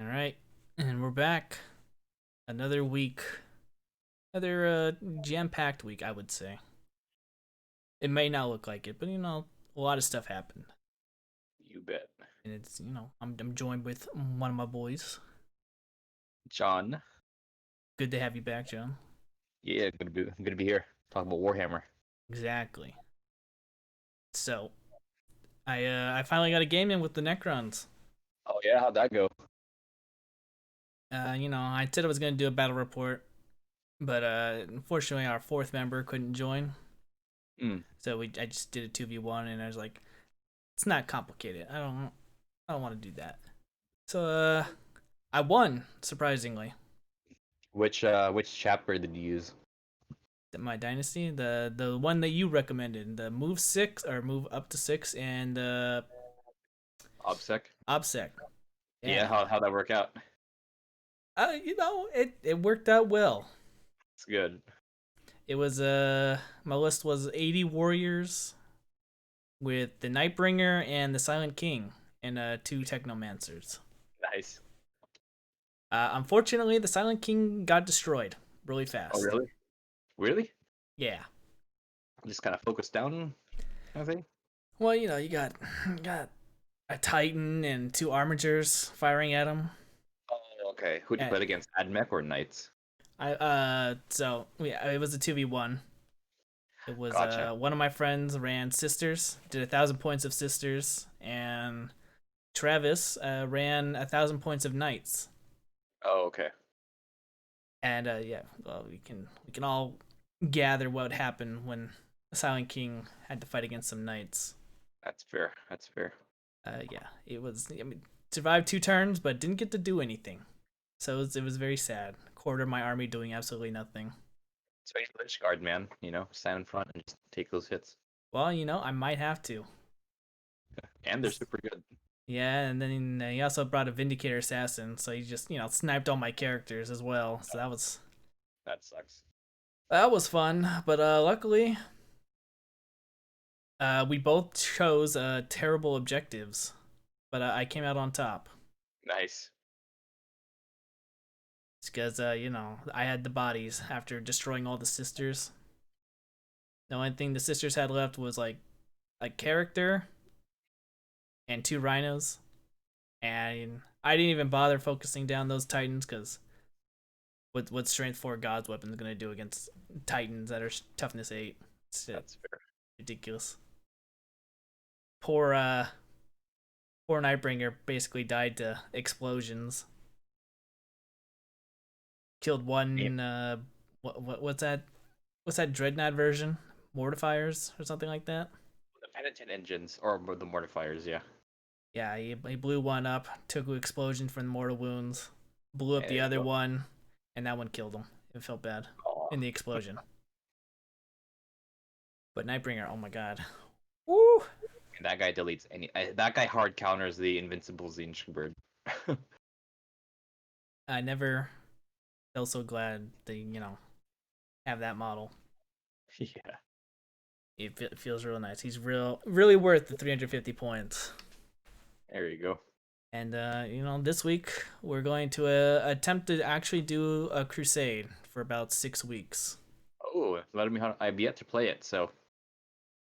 All right, and we're back. Another week, another jam-packed week, I would say. It may not look like it, but a lot of stuff happened, You bet. and I'm joined with one of my boys. John. Good to have you back, John. Yeah, I'm gonna be here. Talk about Warhammer. Exactly. So, I finally got a game in with the Necrons. Oh yeah, how'd that go? I said I was gonna do a battle report, but unfortunately our fourth member couldn't join, Mm. so I just did a 2v1, and I was like, it's not complicated. I don't want to do that. So I won surprisingly. Which chapter did you use? My dynasty, the one that you recommended, the move six or move up to six, and OBSEC? obsec. Yeah, Yeah, how'd that work out? it worked out well. It's good. It was my list was 80 warriors with the Nightbringer and the Silent King and two Technomancers. Nice. Unfortunately, the Silent King got destroyed really Oh fast. really? Really? Yeah. Just kind of focused down kind of thing? Well, you got a Titan and two Armigers firing at him. Oh, okay. Who'd you And play against? Admech or Knights? it was a 2v1. It was Gotcha. one of my friends ran Sisters, did 1,000 points of Sisters, and Travis ran 1,000 points of Knights. Oh, okay. And yeah, well, we can all gather what happened when Silent King had to fight against some Knights. That's fair. That's fair. Yeah, it was. I mean, survived 2 turns, but didn't get to do anything. So it was very sad. Quarter of my army doing absolutely nothing. So you Lich Guard, man. Stand in front and just take those hits. Well, I might have to. And they're super good. Yeah, and then he also brought a Vindicator Assassin, so he just sniped all my characters as well. So That sucks. that was fun. But luckily, we both chose terrible objectives, but I came out on top. Nice. It's because I had the bodies after destroying all the sisters. The only thing the sisters had left was like a character and two rhinos, and I didn't even bother focusing down those titans because what strength 4 God's weapon is gonna do against titans that are toughness 8? It's That's fair. ridiculous. Poor poor Nightbringer basically died to explosions. Killed Yeah. one what's that? What's that Dreadnought version? Mortifiers or something like that. The penitent engines or the mortifiers, yeah. Yeah, he blew one up, took an explosion from the mortal wounds, blew up Hey, the there you other go. one, and that one killed him. It felt bad Oh, in the explosion. But Nightbringer, oh my god. Woo! and that guy deletes any. That guy hard counters the invincible Zinch bird. I never felt so glad to, have that model. Yeah. It feels real nice. He's really worth the 350 points. There you go. And this week we're going to attempt to actually do a crusade for about 6 weeks. Oh, let me. I've yet to play it, so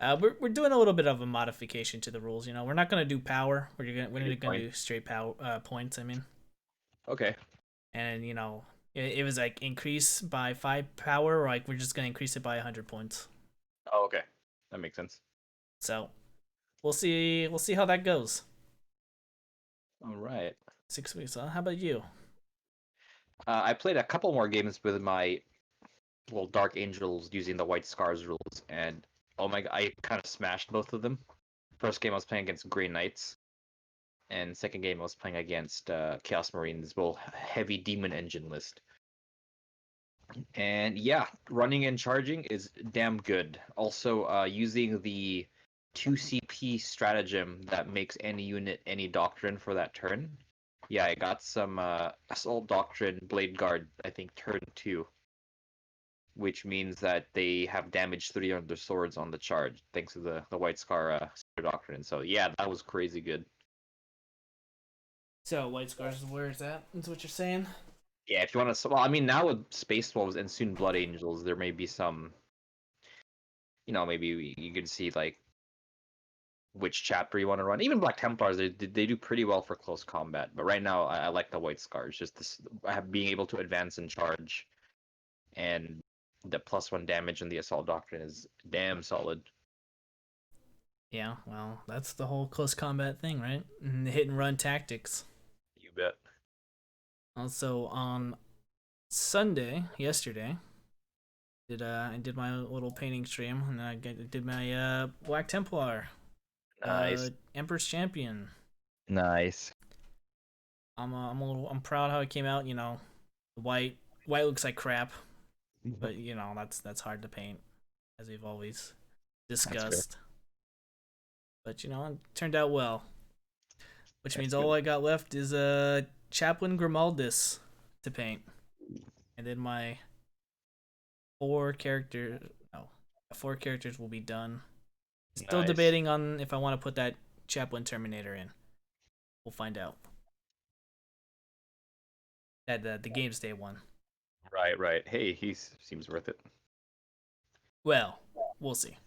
We're doing a little bit of a modification to the rules. We're not gonna do power. We're good gonna point. do straight power points. I mean, Okay. and it was like increase by 5 power, or like we're just gonna increase it by 100 points. Oh, okay. That makes sense. So we'll see. We'll see how that goes. All right. 6 weeks. Huh? How about you? I played a couple more games with my Dark Angels using the White Scars rules, and oh my god, I kind of smashed both of them. First game I was playing against Grey Knights, and second game I was playing against Chaos Marines, well, heavy demon engine list. And yeah, running and charging is damn good. Also, using the 2 CP stratagem that makes any unit any doctrine for that turn. Yeah, I got some Assault Doctrine Blade Guard, I think turn 2, which means that they have damage 3 on their swords on the charge, thanks to the White Scar Doctrine. So yeah, that was crazy good. So White Scars is where it's at. That's what you're saying. Yeah, if you want to. Well, I mean, now with Space Wolves and soon Blood Angels, there may be some. Maybe you could see like which chapter you want to run. Even Black Templars, they do pretty well for close combat. But right now, I like the White Scars. Just this, being able to advance and charge, and the +1 damage in the Assault Doctrine is damn solid. Yeah, well, that's the whole close combat thing, right? And the hit and run tactics. You bet. Also on Sunday, yesterday, I did my little painting stream, and did my Black Templar, Nice. Emperor's Champion. Nice. I'm proud how it came out. White looks like crap, but that's hard to paint, as we've always That's fair. discussed. But it turned out well, which That's means good. all I got left is Chaplain Grimaldus to paint, and then my four characters. No, 4 characters will be done. Still Nice. debating on if I want to put that Chaplain Terminator in. We'll find out. That the Games Day one. Right, right. Hey, he seems worth it. Well, we'll see.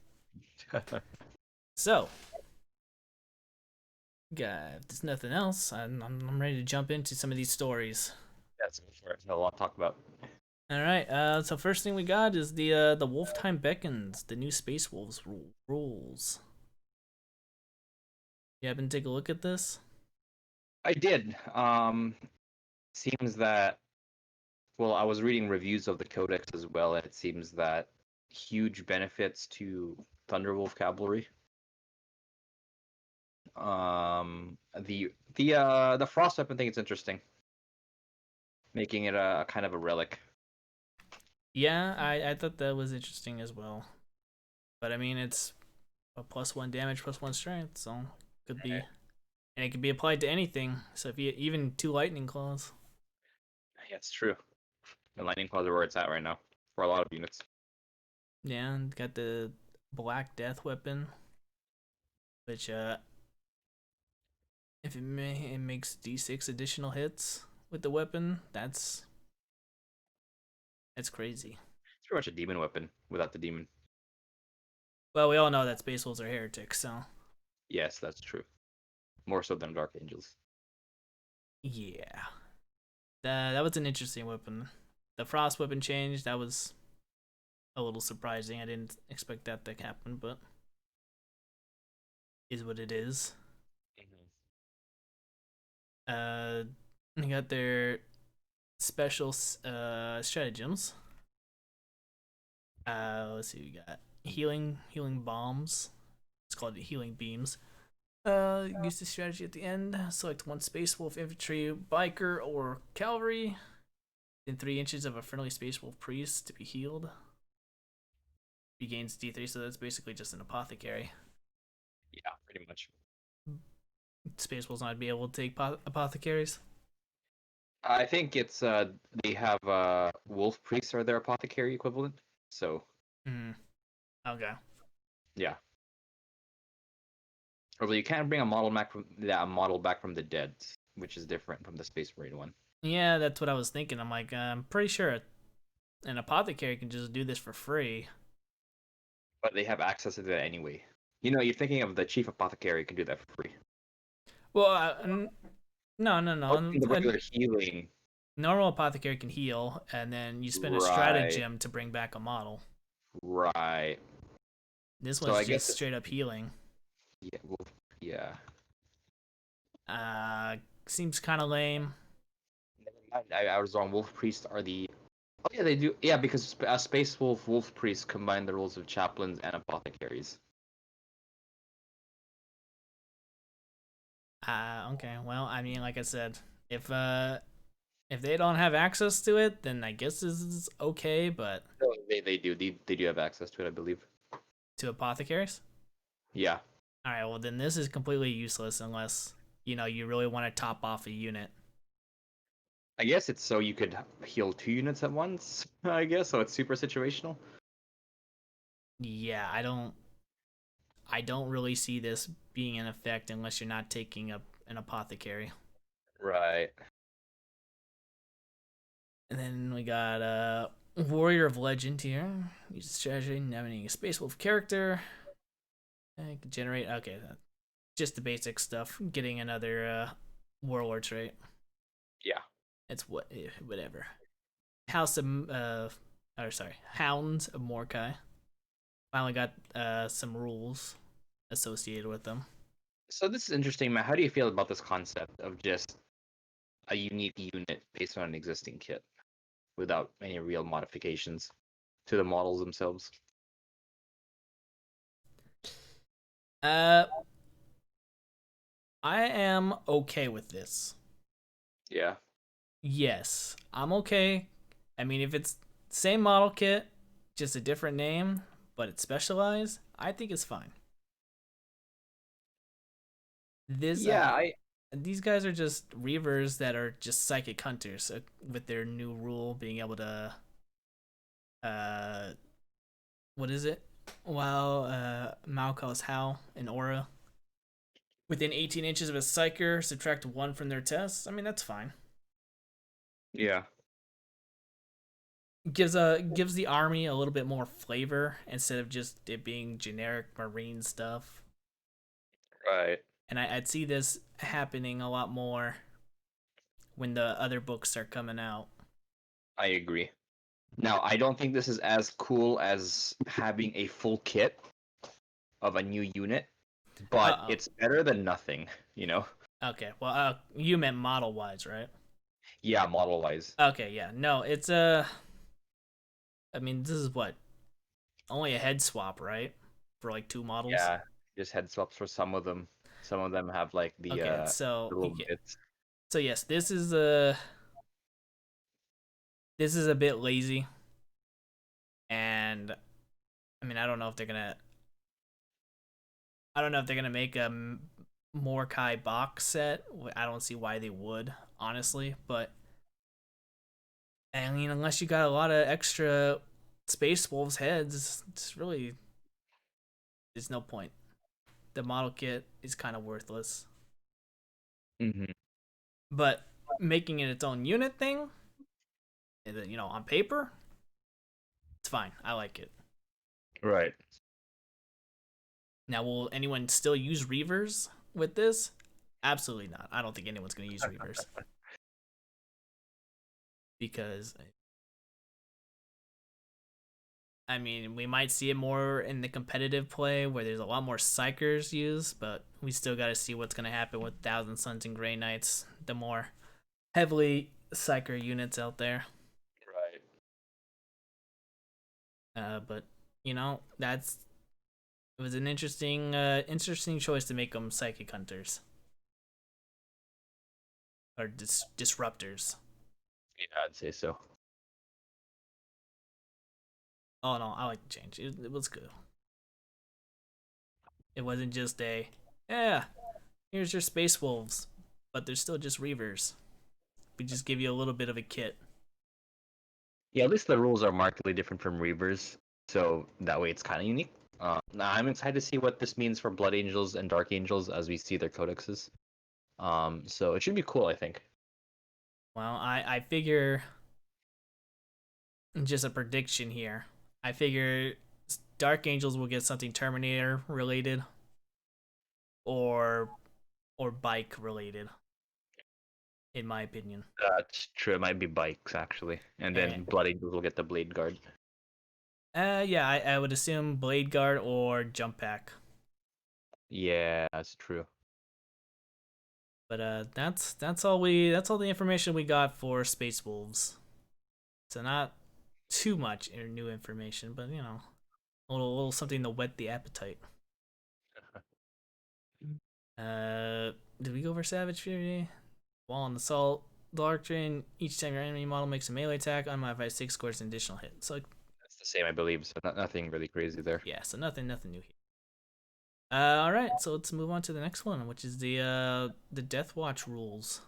So, if there's nothing else, I'm ready to jump into some of these stories. That's for it. A lot to talk about. All right. So first thing we got is the Wolf Time Beckons, the new Space Wolves rules. You happen to take a look at this? I did. Seems that. Well, I was reading reviews of the Codex as well, and it seems that huge benefits to Thunderwolf cavalry. The frost weapon thing is interesting, making it a kind of a relic. Yeah, I thought that was interesting as well. But I mean, it's a +1 damage, +1 strength, so could be, and it could be applied to anything. So if you even 2 lightning claws. Yeah, it's true. The lightning claws are where it's at right now for a lot of units. Yeah, and got the Black Death weapon, which if it makes D6 additional hits with the weapon, that's crazy. It's pretty much a demon weapon without the demon. Well, we all know that Space Wolves are heretics, so Yes, that's true. More so than Dark Angels. yeah. That was an interesting weapon. The Frost weapon change, that was a little surprising. I didn't expect that to happen, but is what it is. They got their special stratagems. Let's see, we got healing bombs. It's called healing beams. Use the strategy at the end. Select one Space Wolf infantry, biker, or cavalry. Within 3 inches of a friendly Space Wolf priest to be healed. Regains D3, so that's basically just an apothecary. Yeah, pretty much. Space Wolves not be able to take apothecaries. I think it's they have wolf priests are their apothecary equivalent. So Okay. yeah. Although you can't bring a model back from the dead, which is different from the Space Marine one. Yeah, that's what I was thinking. I'm like, I'm pretty sure an apothecary can just do this for free. But they have access to that anyway. You're thinking of the chief apothecary can do that for free. Well, no, I was thinking the A regular healing. normal apothecary can heal, and then you spend a Right, stratagem to bring back a model. right. This So one's I guess just straight up healing. yeah, well, yeah. Uh, Seems kind of lame. Never mind. I was wrong. Wolf priests are the. Oh yeah, they do. Yeah, because Space Wolf priests combine the roles of chaplains and apothecaries. Okay. Well, I mean, like I said, if they don't have access to it, then I guess this is okay. But No, they do have access to it, I believe. to apothecaries, Yeah. all right. Well, then this is completely useless unless you really want to top off a unit. I guess it's so you could heal 2 units at once, I guess, so it's super situational. Yeah, I don't really see this being in effect unless you're not taking an apothecary. Right. And then we got Warrior of Legend here. Use strategy, navigating a Space Wolf character. I can generate. Okay, just the basic stuff. Getting another Warlord trait. Yeah. It's whatever. House of Hounds of Mordecai. Finally got some rules associated with them. So this is interesting, Matt. How do you feel about this concept of just a unique unit based on an existing kit without any real modifications to the models themselves? Uh, I am okay with this. Yeah. Yes, I'm okay. I mean, if it's same model kit, just a different name, but it's specialized, I think it's fine. This Yeah, I these guys are just reavers that are just psychic hunters with their new rule being able to uh what is it? Wow, Mao calls Hal an aura within 18 inches of a psyker, subtract 1 from their tests. I mean, that's fine. yeah. Gives the army a little bit more flavor instead of just it being generic marine stuff. Right. And I'd see this happening a lot more when the other books start coming out. I agree. Now, I don't think this is as cool as having a full kit of a new unit, but Uh it's better than nothing, you know? oh. Okay. Well, you meant model wise, right? Yeah, model wise. Okay. Yeah. No, it's I mean, this is what only a head swap, right? For like 2 models. Yeah, just head swaps for some of them. Some of them have like Okay. the little bits. So yes, this is a bit lazy, and I mean, I don't know if they're gonna make a Mordecai box set. I don't see why they would, honestly. But I mean, unless you got a lot of extra Space Wolves heads, it's really there's no point. The model kit is kind of worthless. Hmm. But making it its own unit thing, on paper, it's fine. I like it. Right. Now, will anyone still use Reavers with this? Absolutely not. I don't think anyone's going to use Reavers because I mean, we might see it more in the competitive play where there's a lot more psychers used, but we still got to see what's going to happen with Thousand Suns and Grey Knights, the more heavily psyker units out there. Right. But that's it was an interesting choice to make them psychic hunters or disruptors. Yeah, I'd say so. Oh no, I like the change. It was good. It wasn't just yeah, here's your space wolves, but they're still just reavers. We just give you a little bit of a kit. Yeah, at least the rules are markedly different from Reavers, so that way it's kind of unique. Now I'm excited to see what this means for Blood Angels and Dark Angels as we see their codexes. So it should be cool, I think. Well, I figure just a prediction here. I figure Dark Angels will get something Terminator related or bike related, in my opinion. That's true. It might be bikes actually, and And then Blood Angels will get the Blade Guard. yeah, I would assume Blade Guard or Jump Pack. Yeah, that's true. But that's all the information we got for Space Wolves. So not too much new information, but a little something to whet the appetite. Uh, did we go over Savage Fury? Wall and Assault Doctrine. Each time your enemy model makes a melee attack, unmodified 6 scores an additional hit. So That's the same, I believe. So nothing really crazy there. yeah, so nothing new here. All right, so let's move on to the next one, which is the Deathwatch rules.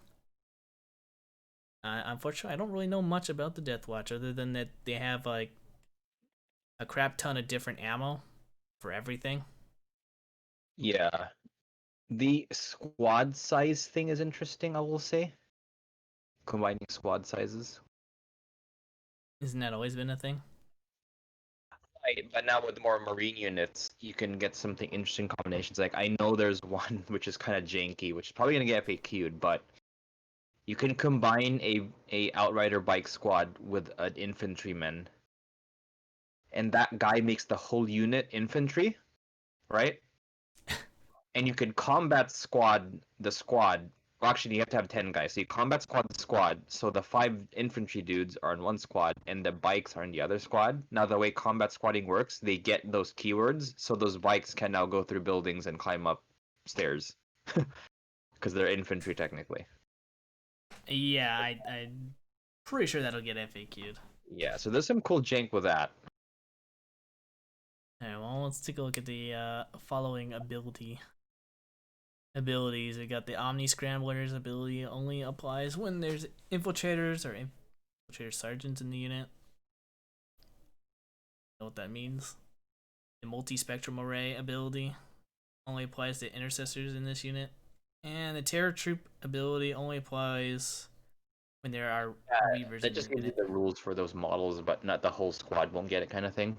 Unfortunately, I don't really know much about the Deathwatch other than that they have like a crap ton of different ammo for everything. Yeah, the squad size thing is interesting, I will say. combining squad sizes. Isn't that always been a thing? Right, but now with more marine units, you can get something interesting combinations. Like I know there's one which is kind of janky, which is probably gonna get FAQ'd, but you can combine a outrider bike squad with an infantryman, and that guy makes the whole unit infantry, right? And you can combat squad the squad. Well, actually, you have to have 10 guys. So you combat squad the squad. So the 5 infantry dudes are in one squad, and the bikes are in the other squad. Now the way combat squadding works, they get those keywords, so those bikes can now go through buildings and climb up stairs, because they're infantry technically. Yeah, I'm pretty sure that'll get FAQ'd. Yeah. So there's some cool jank with that. Alright, well, let's take a look at the following abilities. We got the Omni Scramblers ability only applies when there's infiltrators or infiltrator sergeants in the unit. Know what that means? The Multi-Spectrum Array ability only applies to intercessors in this unit. And the Terror Troop ability only applies when there are Reavers That in just the gives you unit. the rules for those models, but not the whole squad won't get it, kind of thing.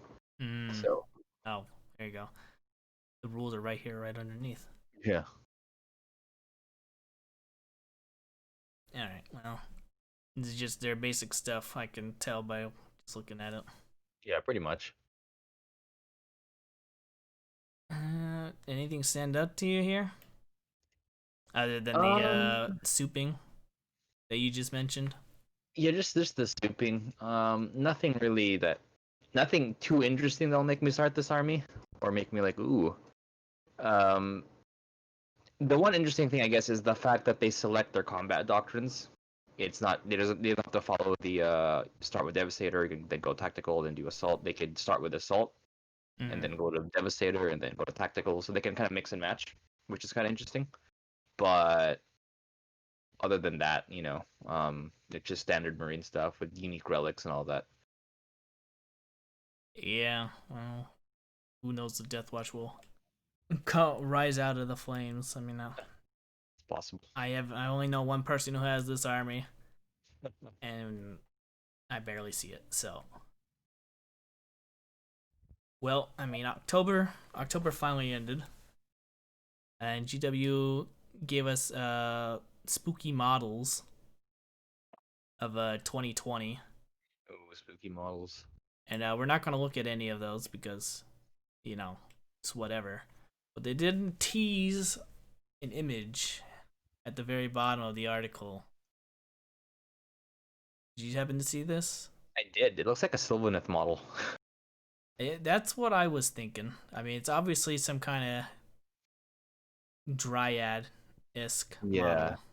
So Oh, there you go. The rules are right here, right underneath. yeah. Alright, well, this is just their basic stuff. I can tell by just looking at it. Yeah, pretty much. Anything stand out to you here? Other than the Um, souping that you just mentioned? yeah, just the stooping. Nothing really nothing too interesting that'll make me start this army or make me like, ooh. Um, the one interesting thing I guess is the fact that they select their combat doctrines. It's not they don't have to follow the start with Devastator, then go tactical, then do assault. They could start with assault and Mm. then go to Devastator and then go to tactical, so they can kind of mix and match, which is kind of interesting. But other than that, it's just standard Marine stuff with unique relics and all that. Yeah, well, who knows if Deathwatch will rise out of the flames. I mean, It's possible. I only know one person who has this army, and I barely see it. So, well, I mean, October finally ended, and GW gave us spooky models of 2020, Oh, spooky models. and we're not gonna look at any of those because, it's whatever. But they did tease an image at the very bottom of the article. Did you happen to see this? I did. It looks like a Sylvaneth model. That's what I was thinking. I mean, it's obviously some kind of dryad-esque Yeah. model.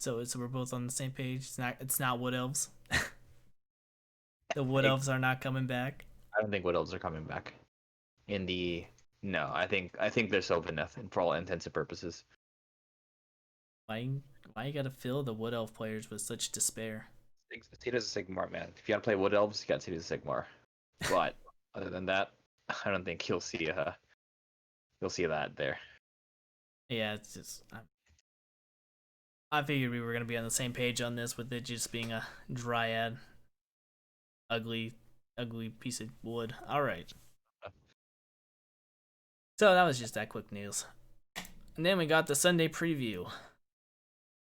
So we're both on the same page. It's not wood elves. The wood I, elves are not coming back. I don't think Wood Elves are coming back. In the No, I think they're Sylvaneth and for all intents and purposes. Why why you gotta fill the wood elf players with such despair? See it as a Sigmar, man. If you want to play Wood Elves, you got to see it as a Sigmar. But other than that, I don't think you'll see that there. Yeah, it's just I figured we were gonna be on the same page on this with it just being a dryad, ugly, ugly piece of wood. All right. So that was just that quick news. And then we got the Sunday preview,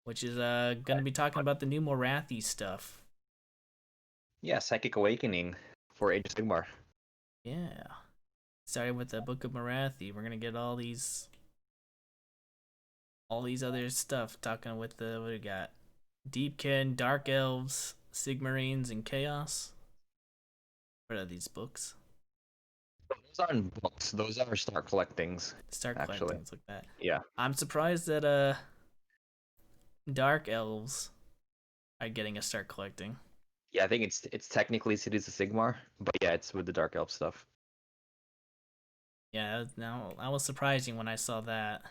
which is gonna be talking about the new Morathi stuff. Yeah, Psychic Awakening for Age of Sigmar. Yeah. Starting with the Book of Morathi, we're gonna get all these other stuff talking with the what we got. Deepkin, Dark Elves, Sigmarines, and Chaos. What are these books? Those aren't books. Those are start collectings, Start actually. collecting things like that. Yeah. I'm surprised that Dark Elves are getting a start collecting. Yeah, I think it's technically Cities of Sigmar, but yeah, it's with the Dark Elf stuff. Yeah, now that was surprising when I saw that.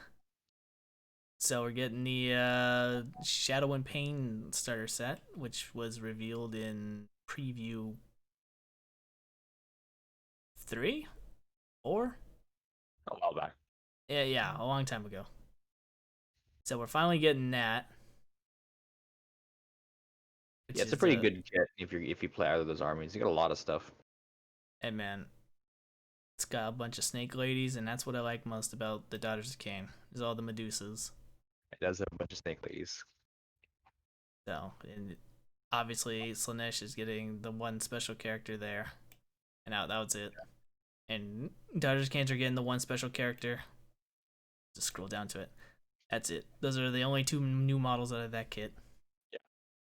So we're getting the Shadow and Pain starter set, which was revealed in preview 3, 4. A while back. Yeah, a long time ago. So we're finally getting that. which Yeah, it's a is pretty good kit if you play either of those armies. You get a lot of stuff. and man, it's got a bunch of snake ladies, and that's what I like most about the Daughters of Cain is all the Medusas. It does have a bunch of snake ladies. So, and obviously Slanesh is getting the one special character there, and that was it. And Daughters of Cain are getting the one special character. Just scroll down to it. That's it. Those are the only two new models out of that kit. Yeah.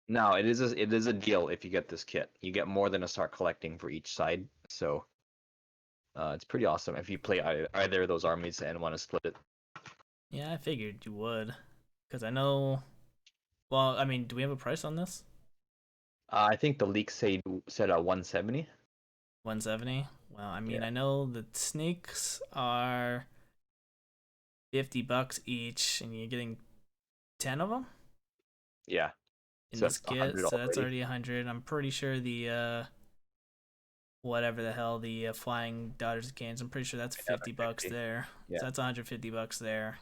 Now it is a deal if you get this kit. You get more than a start collecting for each side, so it's pretty awesome if you play either of those armies and want to split it. Yeah, I figured you would, because I know. Well, I mean, do we have a price on this? I think the leak said 170. 170. Well, I mean, Yeah. I know the snakes are $50 each, and you're getting 10 of them Yeah. in So this that's kit, 100 so that's already. already 100. I'm pretty sure the whatever the hell the flying Daughters of Cain, I'm pretty sure that's Yeah, $50 50. there. Yeah. So that's $150 there.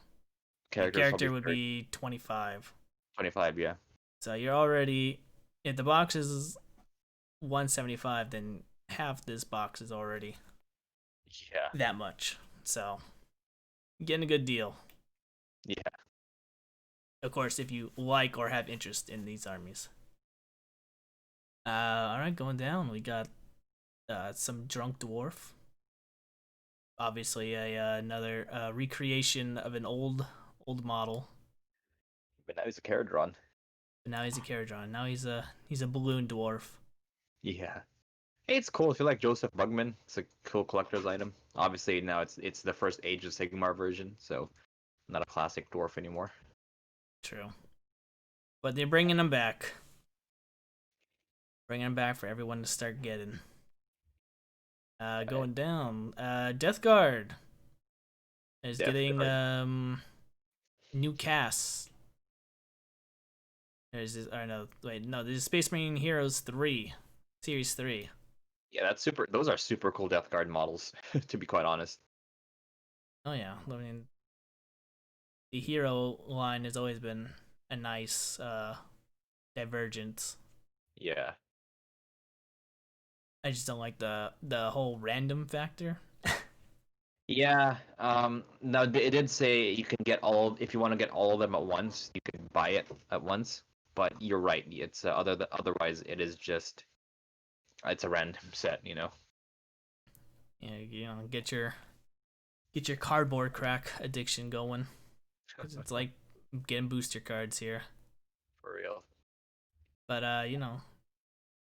The Characters character probably would 30, be 25. 25. Yeah. So you're already, if the box is 175, then half this box is already Yeah. that much. So getting a good deal. Yeah. Of course, if you like or have interest in these armies. All right, going down, we got some drunk dwarf. Obviously, another recreation of an old model. But now he's a Caradron. But now he's a Caradron. Now he's a balloon dwarf. Yeah. Hey, it's cool if you like Joseph Bugman. It's a cool collector's item. Obviously now it's the first Age of Sigmar version, so not a classic dwarf anymore. True. But they're bringing him back. Bringing him back for everyone to start getting. Going down. Death Guard is Death getting Guard. new casts. There's this, or no, wait, no, there's Space Marine Heroes 3, Series 3. Yeah, that's super. Those are super cool Death Guard models, to be quite honest. Oh yeah, I mean, the hero line has always been a nice divergence. Yeah. I just don't like the whole random factor. Yeah. Now it did say you can get if you want to get all of them at once, you can buy it at once. But you're right. It's otherwise it is just it's a random set, you know. Yeah, you know, get your cardboard crack addiction going. 'Cause it's like getting booster cards here. For real. But you know,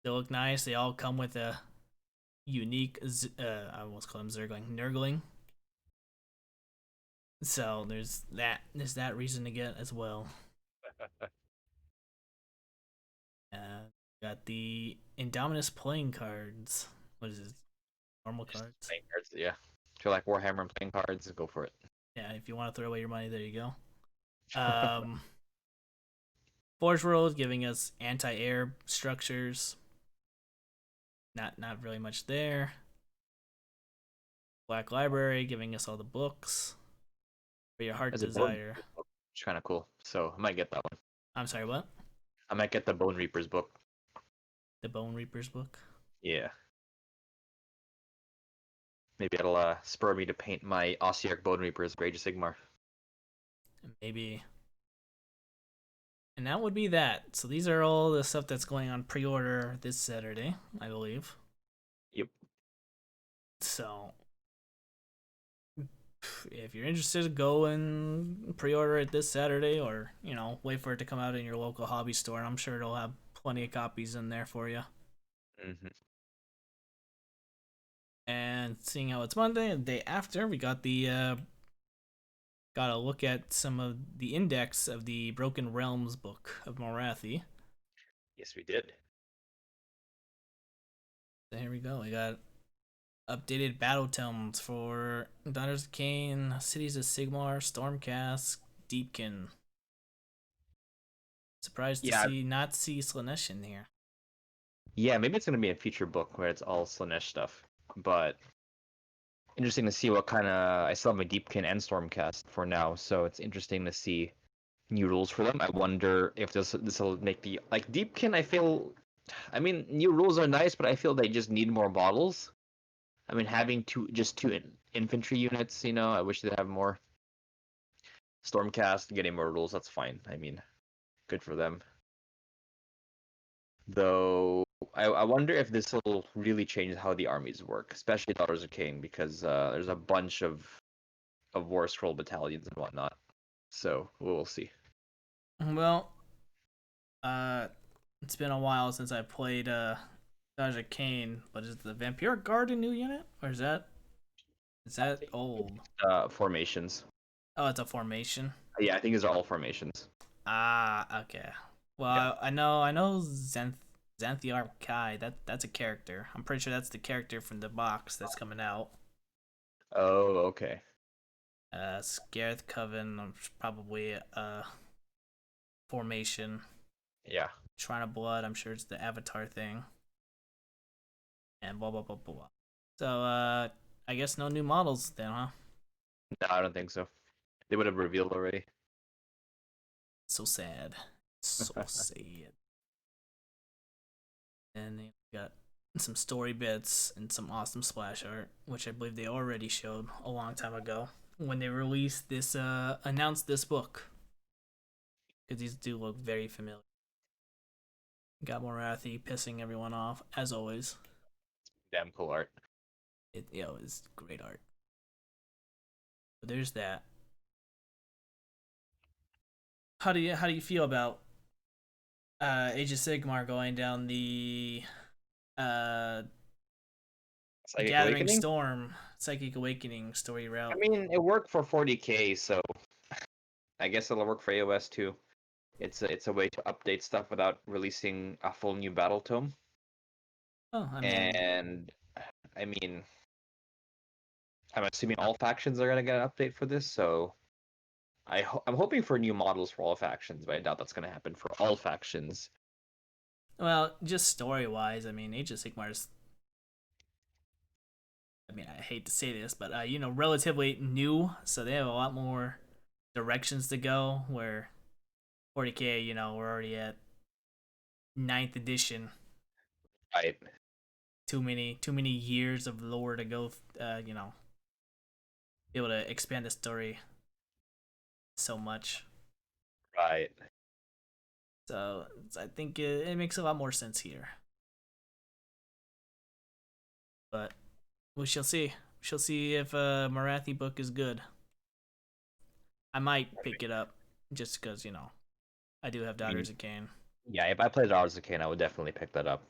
they look nice. They all come with a unique. I almost call them Zergling, Nurgling. So there's that. There's that reason to get as well. Got the Indominus playing cards. What is it? Normal Just cards. playing cards, yeah. If you like Warhammer and playing cards, go for it. Yeah, if you want to throw away your money, there you go. Forgeworld giving us anti-air structures. Not really much there. Black Library giving us all the books for your heart There's a Bone desire. Reapers book, which is kind of cool. So I might get that one. I'm sorry, what? I might get the Bone Reapers book. The Bone Reapers book. Yeah. Maybe it'll spur me to paint my Ossiarch Bone Reapers for Age of Sigmar. Maybe. And that would be that. So these are all the stuff that's going on pre-order this Saturday, I believe. Yep. So if you're interested, go and pre-order it this Saturday, or you know, wait for it to come out in your local hobby store. And I'm sure it'll have plenty of copies in there for you. Mm-hmm. And seeing how it's Monday, the day after, we got the got a look at some of the index of the Broken Realms book of Morathi. Yes, we did. So here we go. We got updated battle tomes for Daughters of Cain, Cities of Sigmar, Stormcast, Deepkin. Surprised to Yeah, not see Slanesh in here. yeah. Maybe it's gonna be a future book where it's all Slanesh stuff, but interesting to see what kind of. I still have my Deepkin and Stormcast for now, so it's interesting to see new rules for them. I wonder if this will make the like Deepkin. I feel I mean, new rules are nice, but I feel they just need more models. I mean, having two infantry units, I wish they'd have more. Stormcast, getting more rules, that's fine. I mean, good for them. Though, I wonder if this will really change how the armies work, especially Daughters of Cain, because there's a bunch of War Scroll battalions and whatnot. So we'll see. Well, it's been a while since I played Daja Kane, but is the Vampire Guard a new unit, or is that old? Formations. Oh, it's a formation. Yeah, I think these are all formations. Ah, okay. Yeah. Well, I know Xanthiar Kai. That's a character. I'm pretty sure that's the character from the box that's coming out. Oh, okay. Scareth Coven, probably formation. Yeah. Shrine of Blood, I'm sure it's the Avatar thing. And blah blah blah blah. So I guess no new models then, huh? No, I don't think so. They would have revealed already. So sad. So sad. And they got some story bits and some awesome splash art, which I believe they already showed a long time ago when they released this announced this book. Because these do look very familiar. Got Morathi pissing everyone off, as always. Damn cool art. It's great art. But there's that. How do you feel about Age of Sigmar going down the uh Psychic Gathering Awakening? Storm Psychic Awakening story I route? mean, it worked for 40k, so I guess it'll work for AOS too. It's a way to update stuff without releasing a full new battle tome. Oh, I mean, And I mean, I'm assuming all factions are gonna get an update for this, so I'm hoping for new models for all factions, but I doubt that's gonna happen for all factions. well, just story wise, I mean, Age of Sigmar's. I mean, I hate to say this, but relatively new, so they have a lot more directions to go. Where 40k, we're already at ninth edition. Right, Too many years of lore to go. Be able to expand the story so much. right. So I think it makes a lot more sense here. But we shall see. We shall see if Morathi book is good. I might pick it up just because I do have I mean, Daughters of Cain. yeah, if I played Daughters of Cain, I would definitely pick that up.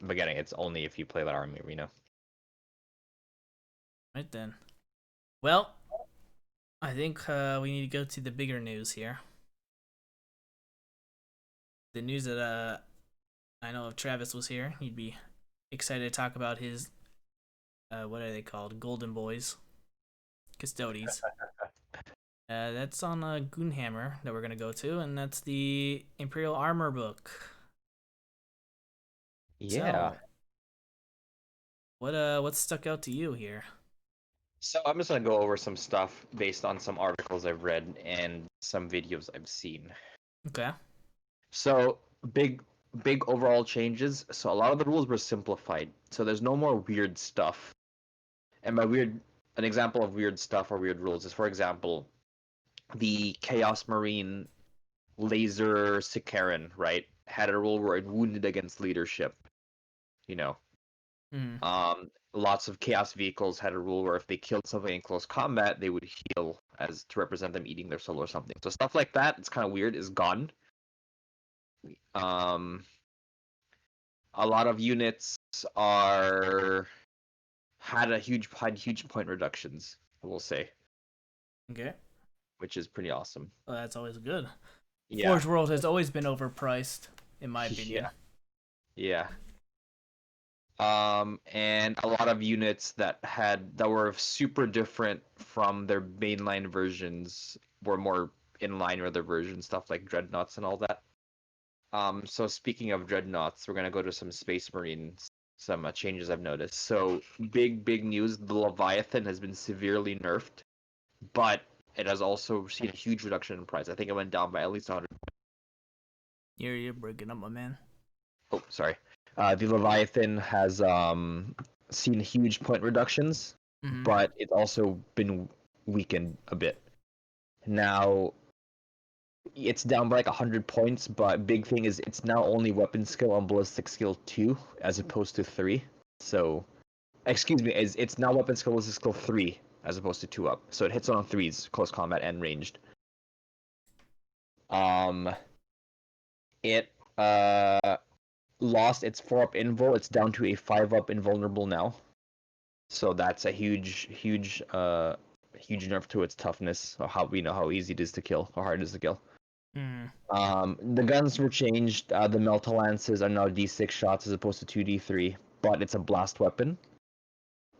But again, it's only if you play that army arena. Right then. Well, I think we need to go to the bigger news here. The news that I know if Travis was here, he'd be excited to talk about his what are they called? Golden Boys, Custodes. That's on Goonhammer that we're gonna go to, and that's the Imperial Armor book. Yeah. So, what stuck out to you here? So I'm just gonna go over some stuff based on some articles I've read and some videos I've seen. Okay. So big overall changes. So a lot of the rules were simplified. So there's no more weird stuff. And by weird, an example of weird stuff or weird rules is, for example, the Chaos Marine Laser Sicaran, right, had a rule where it wounded against leadership. You know, Mm-hmm. Lots of Chaos vehicles had a rule where if they killed something in close combat, they would heal as to represent them eating their soul or something. So stuff like that, it's kind of weird, is gone. Um, a lot of units are had huge point reductions, I will say, Okay. which is pretty awesome. Well, that's always good. Yeah, Forge World has always been overpriced, in my yeah, opinion. yeah. And a lot of units that were super different from their mainline versions were more in line with their version, stuff like dreadnoughts and all that. So speaking of dreadnoughts, we're gonna go to some Space Marines, some changes I've noticed. So big news: the Leviathan has been severely nerfed, but it has also seen a huge reduction in price. I think it went down by at least 100. You're breaking up, my man. Oh, sorry. The Leviathan has seen huge point reductions, Mm-hmm. but it's also been weakened a bit. Now it's down by like 100 points, but big thing is it's now only weapon skill on ballistic skill 2 as opposed to 3. So, excuse me, it's now weapon skill ballistic skill 3 as opposed to 2 up. So it hits on 3s, close combat and ranged. Um, it lost its 4 up invul. It's down to a 5 up invulnerable now. So that's a huge nerf to its toughness, or how we know how easy it is to kill, how hard it is to kill. Mm. The guns were changed. The Melta Lances are now D6 shots as opposed to 2D3, but it's a blast weapon.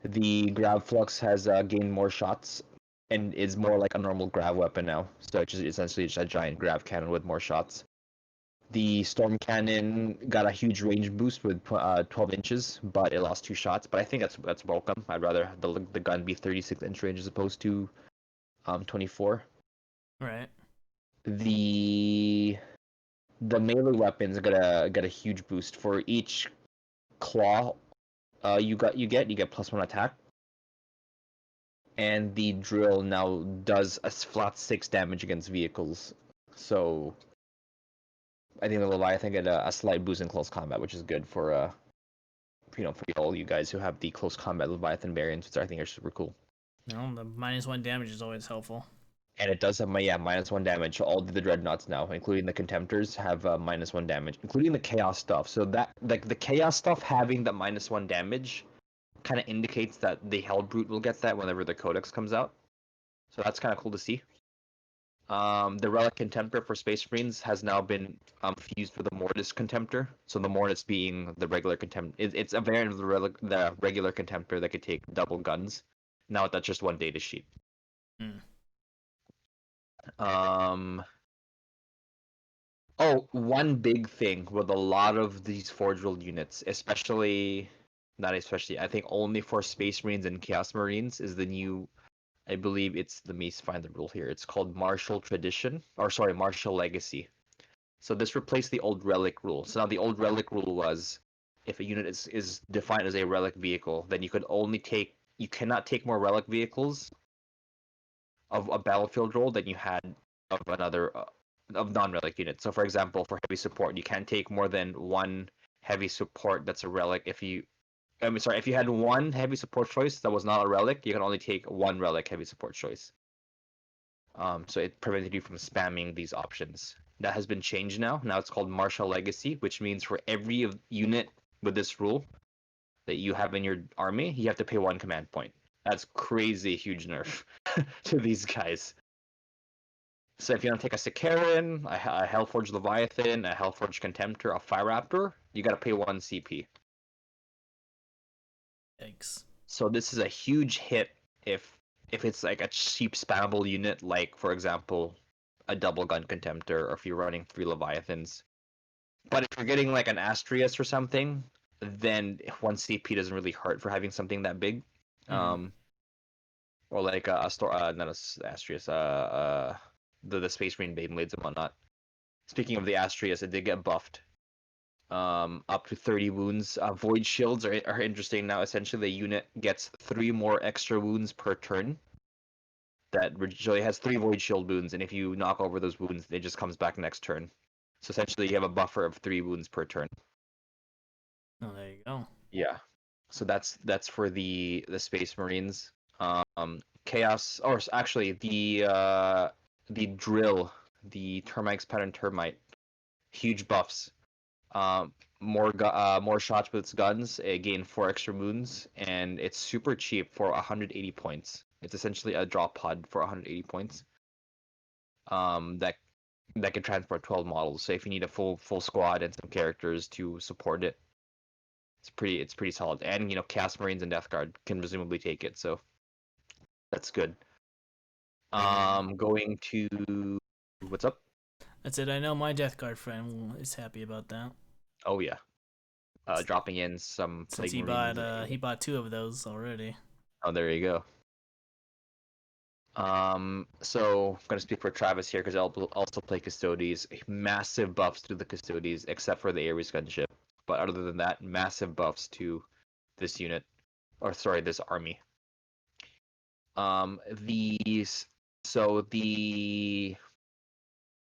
The Grav Flux has gained more shots and is more like a normal Grav weapon now. So it's just essentially just a giant Grav cannon with more shots. The Storm Cannon got a huge range boost with 12 inches, but it lost 2 shots. But I think that's welcome. I'd rather the gun be 36-inch range as opposed to 24. Right. The melee weapons got a huge boost for each claw. You get +1 attack, and the drill now does a flat 6 damage against vehicles. So I think the Leviathan get a slight boost in close combat, which is good for for all you guys who have the close combat Leviathan variants, which I think are super cool. No, the -1 damage is always helpful. And it does have -1 damage. All the dreadnoughts now, including the contemptors, have -1 damage, including the chaos stuff. So that like the chaos stuff having that -1 damage kind of indicates that the Hellbrute will get that whenever the Codex comes out. So that's kind of cool to see. The Relic Contemptor for Space Marines has now been fused with the Mortis Contemptor. So the Mortis being the regular Contemptor, it's a variant of the regular Contemptor that could take double guns. Now that's just one data sheet. Mm. Oh, one big thing with a lot of these forgeworld units, not especially, I think only for Space Marines and Chaos Marines is the new, I believe let me find the rule here. It's called Martial Tradition, or sorry, Martial Legacy. So this replaced the old Relic rule. So now the old Relic rule was, if a unit is defined as a Relic vehicle, then you cannot take more Relic vehicles of a battlefield role than you had of another of non-relic units. So for example, for heavy support, you can't take more than one heavy support that's a relic. If you had one heavy support choice that was not a relic, you can only take one relic heavy support choice. So it prevented you from spamming these options. That has been changed now. Now it's called Martial Legacy, which means for every unit with this rule that you have in your army, you have to pay 1 command point. That's crazy huge nerf to these guys. So if you want to take a Sicaran, a Hellforged Leviathan, a Hellforged Contemptor, a Fire Raptor, you gotta pay 1 CP. Yikes. So this is a huge hit if it's like a cheap spammable unit, like for example, a double gun Contemptor, or if you're running 3 Leviathans. But if you're getting like an Astrius or something, then 1 CP doesn't really hurt for having something that big. Mm-hmm. Or like not a Astrius, the Space Marine Beyblades and whatnot. Speaking of the Astrius, it did get buffed. Up to 30 wounds. Void shields are interesting now. Essentially, the unit gets 3 more extra wounds per turn. That usually has 3 void shield wounds, and if you knock over those wounds, it just comes back next turn. So essentially, you have a buffer of 3 wounds per turn. Oh, there you go. Yeah. So that's for the Space Marines. Chaos, or actually the drill, the Termite's Pattern Termite, huge buffs. More shots with its guns. It gained 4 extra wounds, and it's super cheap for 180 points. It's essentially a drop pod for 180 points. That can transport 12 models. So if you need a full squad and some characters to support it, it's pretty solid. And Chaos Marines and Death Guard can presumably take it, so that's good. Going to what's up? That's it. I know my Death Guard friend is happy about that. Oh yeah, dropping in some Since Plague Marines. he bought 2 of those already. Oh, there you go. So I'm gonna speak for Travis here because I'll also play Custodes. Massive buffs to the Custodes, except for the Ares gunship. but other than that, massive buffs to this unit, or sorry, this army. These so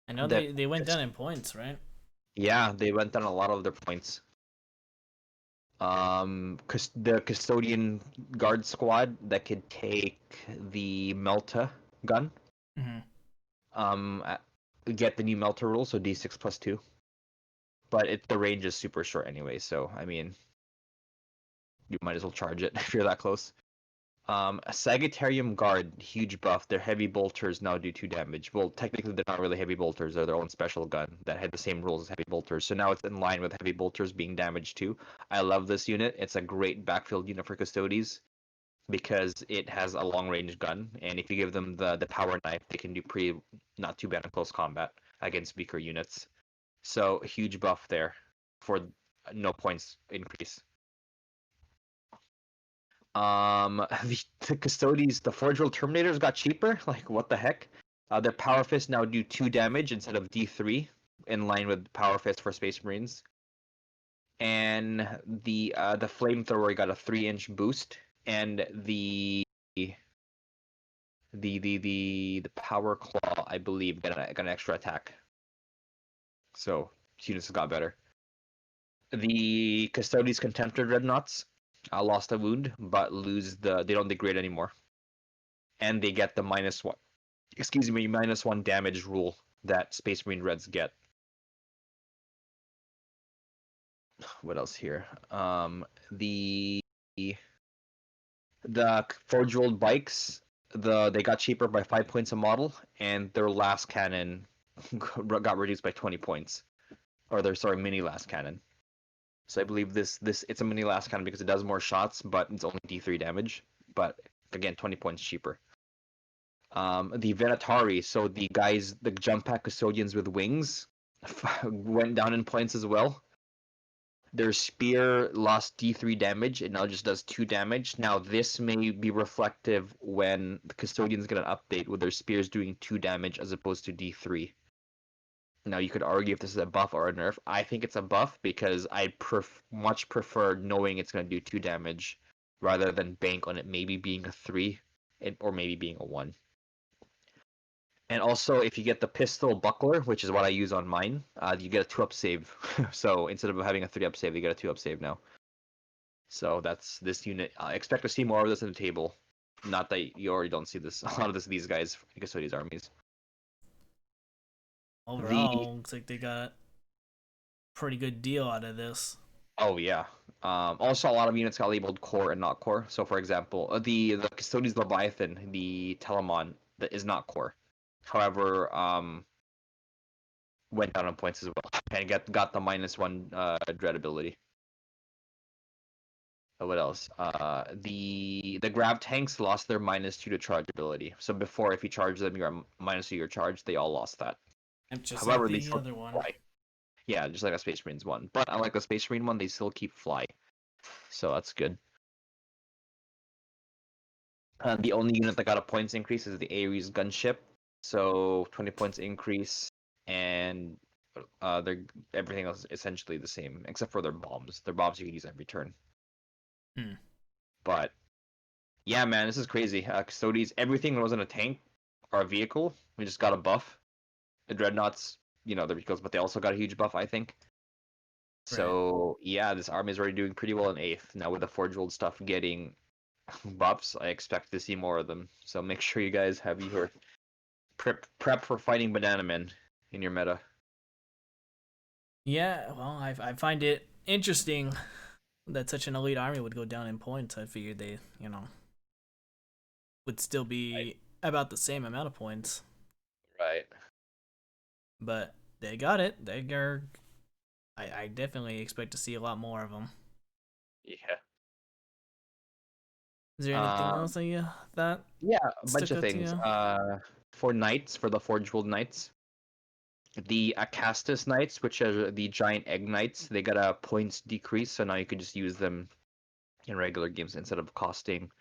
I know the they went down in points, right? yeah, they went down a lot of their points. The custodian guard squad that could take the Melta gun. Mm-hmm. Uh, get the new Melta rule, so D6+2. But the range is super short anyway, so I mean, you might as well charge it if you're that close. A Sagittarium Guard, huge buff. Their heavy bolters now do 2 damage. Well, technically they're not really heavy bolters. They're their own special gun that had the same rules as heavy bolters. So now it's in line with heavy bolters being damaged too. I love this unit. It's a great backfield unit for Custodes because it has a long range gun, and if you give them the power knife, they can do not too bad in close combat against weaker units. So huge buff there for no points increase. The Custodes, the Forgeworld Terminators got cheaper. Like, what the heck? Their Power Fist now do 2 damage instead of D3, in line with Power Fist for Space Marines. And the Flamethrower got a 3-inch boost, and the Power Claw, I believe, got an extra attack. So units got better. The Custodes Contemptor Dreadnoughts lost a wound, but they don't degrade anymore. And they get the -1 damage rule that Space Marine Reds get. What else here? The Forgeworld bikes, they got cheaper by 5 points a model, and their last cannon got reduced by 20 points, or their mini last cannon. So I believe this it's a mini last cannon because it does more shots, but it's only D3 damage. But again, 20 points cheaper. The Venatari, so the jump pack custodians with wings, went down in points as well. Their spear lost D3 damage, it now just does 2 damage. Now this may be reflective when the custodians get an update with their spears doing 2 damage as opposed to D3. Now you could argue if this is a buff or a nerf. I think it's a buff because I much prefer knowing it's going to do 2 damage rather than bank on it maybe being a 3 or maybe being a 1. And also, if you get the pistol buckler, which is what I use on mine, you get a 2-up save. So instead of having a 3-up save, you get a 2-up save now. So that's this unit. I expect to see more of this in the table. Not that you already don't see this. A lot of these guys in Custodes armies. Overall, looks like they got a pretty good deal out of this. Oh yeah. Also, a lot of units got labeled core and not core. So, for example, the Custodes Leviathan, the Telemon, that is not core. However, went down on points as well, and got the -1 dread ability. What else? The grab tanks lost their -2 to charge ability. So before, if you charge them, you're -2 your charge. They all lost that. Just However, like they the still other one. fly. Yeah, just like a Space Marines one. But unlike the Space Marine one, they still keep fly. So that's good. The only unit that got a points increase is the Ares gunship. So 20 points increase, and everything else is essentially the same, except for their bombs. Their bombs you can use every turn. But yeah, man, this is crazy. Custodes, everything that wasn't a tank or a vehicle, we just got a buff. The Dreadnoughts, the vehicles, but they also got a huge buff, I think. So yeah, this army is already doing pretty well in 8th. Now with the Forgeworld stuff getting buffs, I expect to see more of them. So make sure you guys have your prep for fighting Banana Men in your meta. Yeah, well, I find it interesting that such an elite army would go down in points. I figured they, would still be about the same amount of points. Right. But they got it. I definitely expect to see a lot more of them. Yeah. Is there anything else that you thought? Yeah, a bunch of out to things. you? For knights, for the Forgeworld knights, the Acastus knights, which are the giant egg knights, they got a points decrease, so now you can just use them in regular games instead of costing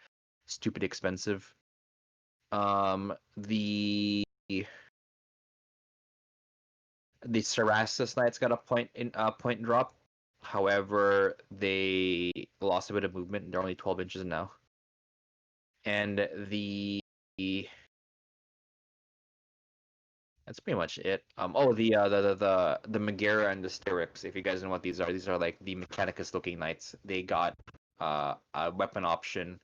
stupid expensive. The Cerasus knights got a point drop. However, they lost a bit of movement. They're only 12 inches now. And that's pretty much it. The Megara and the Styrics, if you guys know what these are like the Mechanicus looking knights. They got a weapon option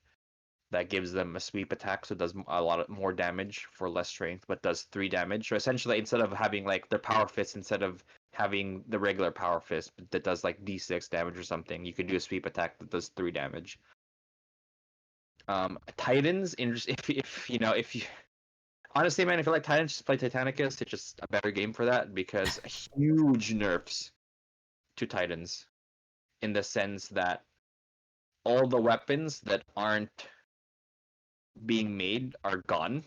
that gives them a sweep attack, so it does a lot more damage for less strength, but does 3 damage. So essentially, instead of having like their power fist, instead of having the regular power fist that does like d6 damage or something, you could do a sweep attack that does 3 damage. Titans, if you know, if you honestly, man, if you like Titans, just play Titanicus. It's just a better game for that because huge nerfs to Titans in the sense that all the weapons that aren't being made are gone.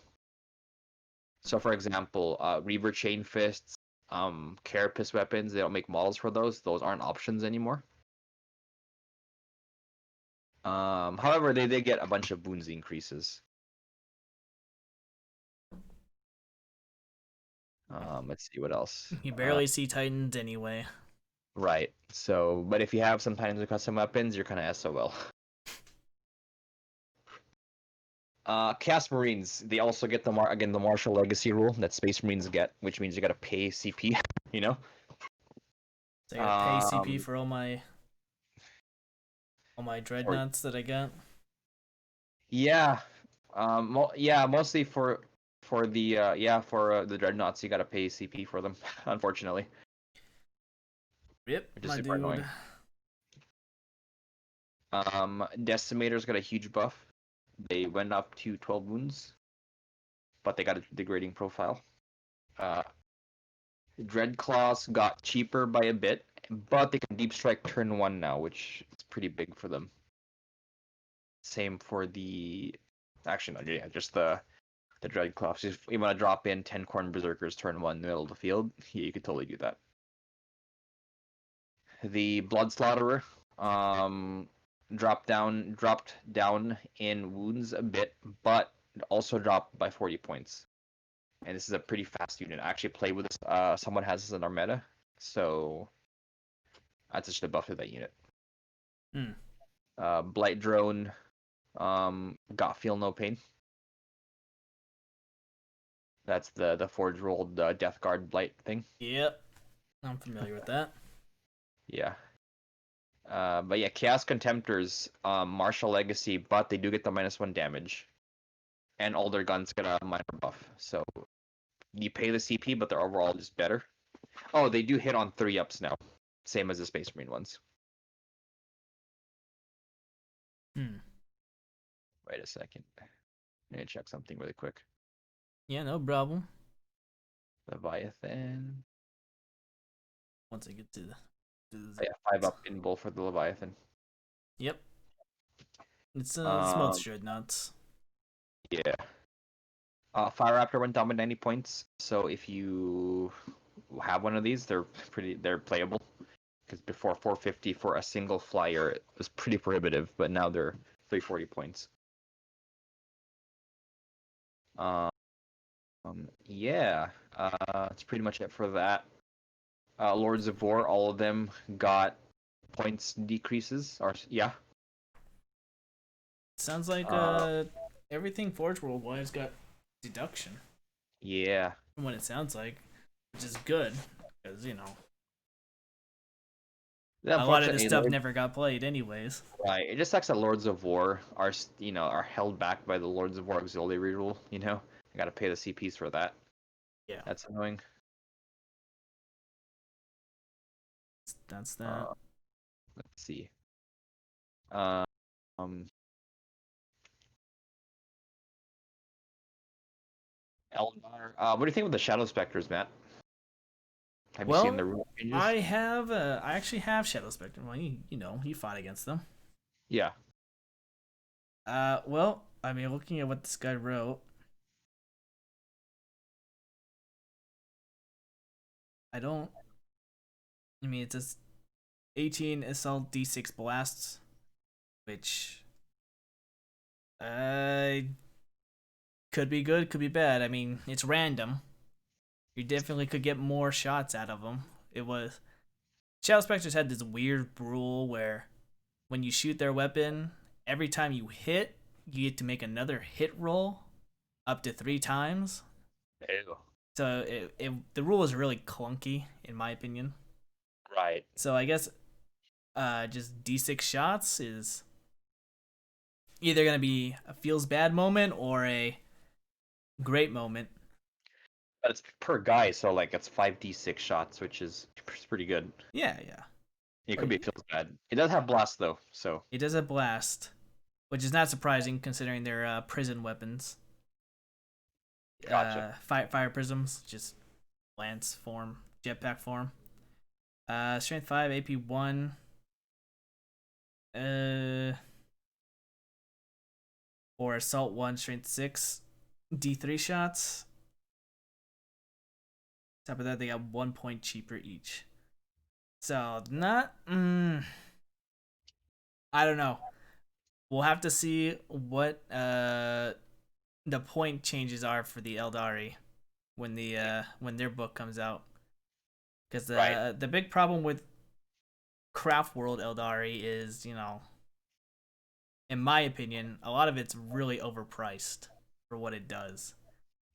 So, for example, Reaver Chain Fists, Carapace weapons, they don't make models for those. Those aren't options anymore. However, they did get a bunch of boons increases. Let's see what else. You barely see Titans anyway. Right. So, but if you have some Titans with custom weapons, you're kind of SOL. Chaos Marines, they also get the Martial Legacy rule that Space Marines get, which means you gotta pay CP, you know? So I gotta pay CP for all my dreadnoughts that I got. Yeah. Mostly for the dreadnoughts, you gotta pay CP for them, unfortunately. Rip, Which is my super dude. annoying. Decimator's got a huge buff. They went up to 12 wounds, but they got a degrading profile. Dreadclaws got cheaper by a bit, but they can deep strike turn 1 now, which is pretty big for them. Same for the actually no, yeah, just the Dreadclaws. If you want to drop in 10 Corn Berserkers turn 1 in the middle of the field, yeah, you could totally do that. The Blood Slaughterer dropped down in wounds a bit, but also dropped by 40 points. And this is a pretty fast unit. I actually played with this. Someone has this in our meta, so that's just a buff to that unit. Blight Drone got Feel No Pain. That's the forgeworld Death Guard Blight thing. Yep, I'm familiar with that. Yeah. But yeah, Chaos Contemptors, Martial Legacy, but they do get the -1 damage. And all their guns get a minor buff. So you pay the CP, but they're overall just better. Oh, they do hit on 3-ups now. Same as the Space Marine ones. Wait a second. I need to check something really quick. Yeah, no problem. Leviathan. Once I get to the yeah, 5-up in bowl for the Leviathan. Yep. It's most dreadnoughts. Yeah. Fire Raptor went down by 90 points. So if you have one of these, they're playable. Because before 450 for a single flyer, it was pretty prohibitive, but now they're 340 points. Yeah. That's pretty much it for that. Lords of War, all of them got points decreases. Or yeah. Sounds like everything Forge World wise got deduction. Yeah. From what it sounds like, which is good because a lot of this stuff never got played anyways. Right. It just sucks that Lords of War are held back by the Lords of War auxiliary rule. You know, I gotta pay the CPs for that. Yeah. That's annoying. That's that. Let's see. Eldar. What do you think of the Shadow Specters, Matt? Have you seen the rule changes? I actually have Shadow Spectre. Well, you fought against them. Yeah. Well, I mean, looking at what this guy wrote, it says 18 assault d6 blasts, which could be good, could be bad. I mean, it's random. You definitely could get more shots out of them. It was Shadow Specters had this weird rule where when you shoot their weapon, every time you hit, you get to make another hit roll up to 3 times. Ew. So the rule is really clunky, in my opinion. Right. So I guess just D6 shots is either going to be a feels bad moment or a great moment. But it's per guy, so like it's 5d6 shots, which is pretty good. Yeah, yeah. It could Like, be feels bad. It does have blast though, so it does a blast, which is not surprising considering they're prison weapons. gotcha. Fire prisms, just lance form, jetpack form. Strength 5, AP 1. Or assault 1, strength 6, D3 shots. Top of that, they got 1 point cheaper each. So not. I don't know. We'll have to see what the point changes are for the Eldari when their book comes out. Because the big problem with Craft World Eldari is, in my opinion, a lot of it's really overpriced for what it does.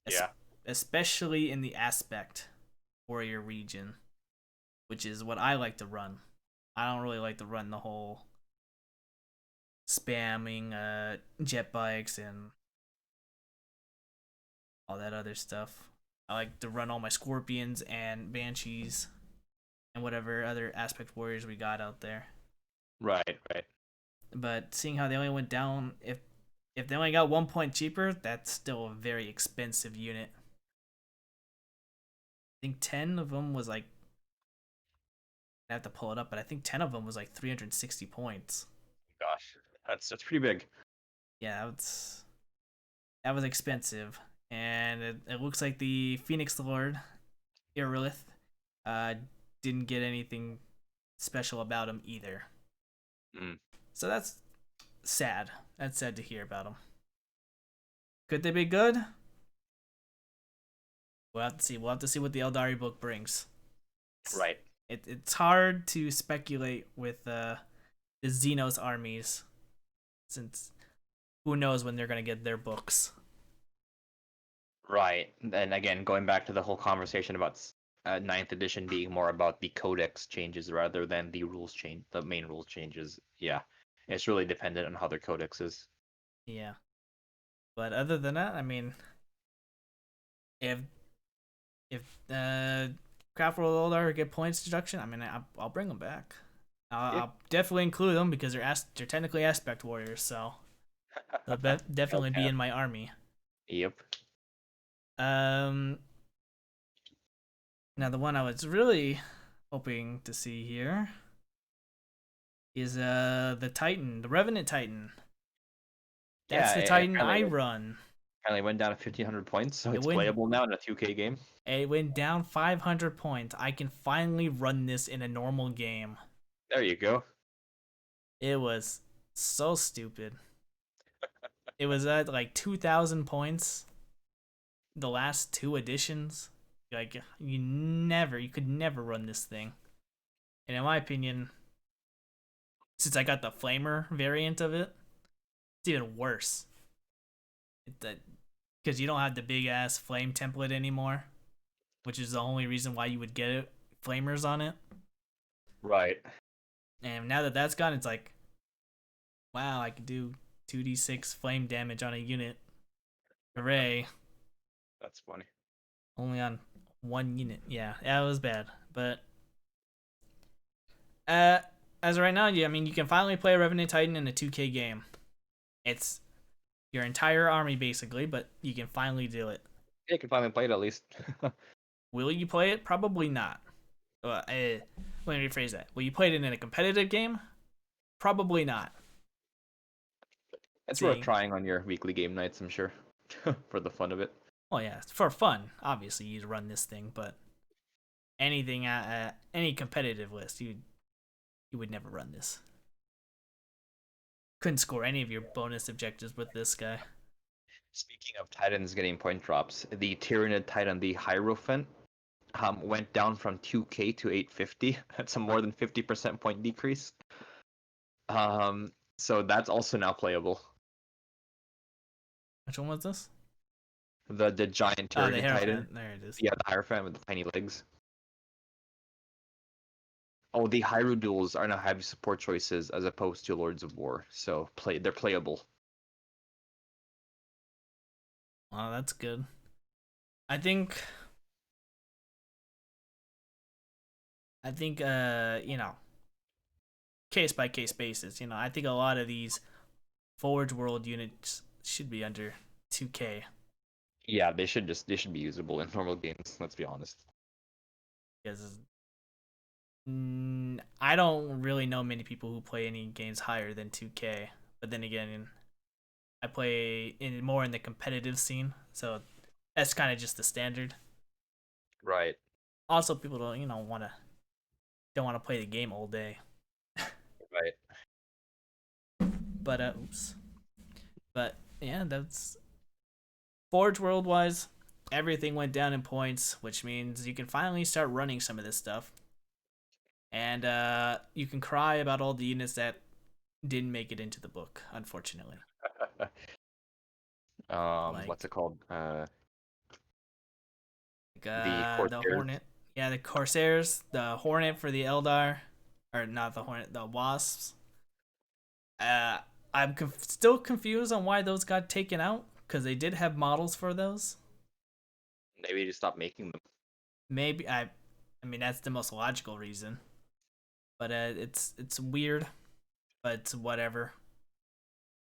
Yeah. Especially in the aspect warrior region, which is what I like to run. I don't really like to run the whole spamming jet bikes and all that other stuff. I like to run all my scorpions and banshees and whatever other aspect warriors we got out there. Right. But seeing how they only went down, if they only got 1 point cheaper, that's still a very expensive unit. I think 10 of them was like, I have to pull it up, but I think 10 of them was like 360 points. Gosh, that's pretty big. Yeah, that was expensive, and it looks like the Phoenix Lord, Irilith, didn't get anything special about him either. So that's sad. That's sad to hear about him. Could they be good? We'll have to see. We'll have to see what the Eldari book brings. Right. It's hard to speculate with the Xenos armies, since who knows when they're gonna get their books. Right. And again, going back to the whole conversation about 9th edition being more about the codex changes rather than the rules change, the main rules changes. Yeah, it's really dependent on how their codex is. Yeah, but other than that, I mean, if Craft World Eldar get points deduction, I mean, I'll bring them back. I'll definitely include them because they're technically aspect warriors, so they'll definitely be in my army. Yep. Now the one I was really hoping to see here is the Titan, the Revenant Titan. That's the Titan I run. Apparently went down to 1,500 points, so it's playable now in a 2K game. It went down 500 points. I can finally run this in a normal game. There you go. It was so stupid. It was at like 2,000 points. The last 2 editions, like you could never run this thing. And in my opinion, since I got the flamer variant of it, it's even worse. Because you don't have the big ass flame template anymore, which is the only reason why you would get it, flamers on it. Right. And now that that's gone, it's like, wow, I can do 2d6 flame damage on a unit. Hooray. That's funny. Only on 1 unit. Yeah, that was bad. But as of right now, yeah, I mean, you can finally play a Revenant Titan in a 2K game. It's your entire army basically, but you can finally do it. Yeah, you can finally play it at least. Will you play it? Probably not. Let me rephrase that. Will you play it in a competitive game? Probably not. It's worth trying on your weekly game nights, I'm sure, for the fun of it. Well, yeah, for fun. Obviously, you'd run this thing, but anything any competitive list, you would never run this. Couldn't score any of your bonus objectives with this guy. Speaking of Titans getting point drops, the Tyranid Titan, the Hierophant, went down from 2K to 850. That's a more than 50% point decrease. So that's also now playable. Which one was this? The giant Oh, the turret titan. Hierophant. There it is. Yeah, the Hierophant with the tiny legs. Oh, the Hyrule are now heavy support choices as opposed to Lords of War, so they're playable. Oh, that's good. I think you know, case by case basis. You know, I think a lot of these Forge World units should be under 2K Yeah, they should be usable in normal games. Let's be honest. because I don't really know many people who play any games higher than 2K. But then again, I play more in the competitive scene, so that's kind of just the standard. Right. Also, people don't want to play the game all day. Right. But oops. But yeah, that's Forge World wise. Everything went down in points, which means you can finally start running some of this stuff. And you can cry about all the units that didn't make it into the book, unfortunately. What's Like it called? The the Corsairs. Hornet. Yeah, the Corsairs, the Hornet for the Eldar, or not the Hornet, the Wasps. Uh, I'm still confused on why those got taken out because they did have models for those. Maybe just stop making them. Maybe I mean that's the most logical reason, but it's weird, but it's whatever.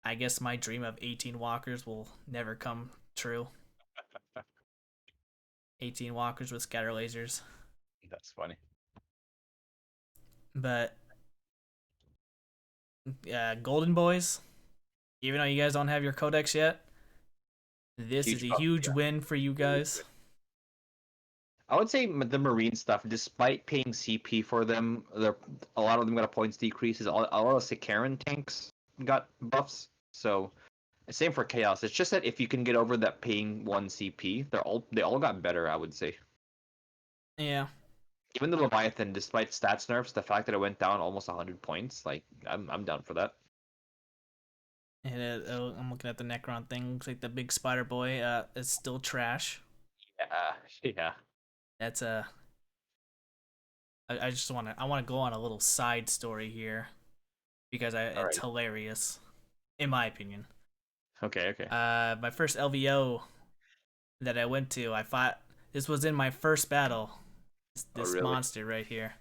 I guess my dream of 18 walkers will never come true. 18 walkers with scatter lasers, That's funny. but Golden Boys. Even though you guys don't have your codex yet, this is Huge a buff, huge yeah. win for you guys. I would say the Marine stuff, despite paying CP for them, a lot of them got a points decreases. A lot of Sikaran tanks got buffs. So same for Chaos. It's just that if you can get over that paying 1 CP, they all got better, I would say. Yeah, Even the Leviathan, despite stats nerfs, the fact that it went down almost 100 points, like I'm down for that. and I'm looking at the Necron thing. Looks like the big spider boy is still trash. Yeah, yeah. That's a. I just I want to go on a little side story here because All it's right. hilarious, in my opinion. Okay, okay. My first LVO that I went to, I fought. This was in my first battle. Oh, This really? monster right here,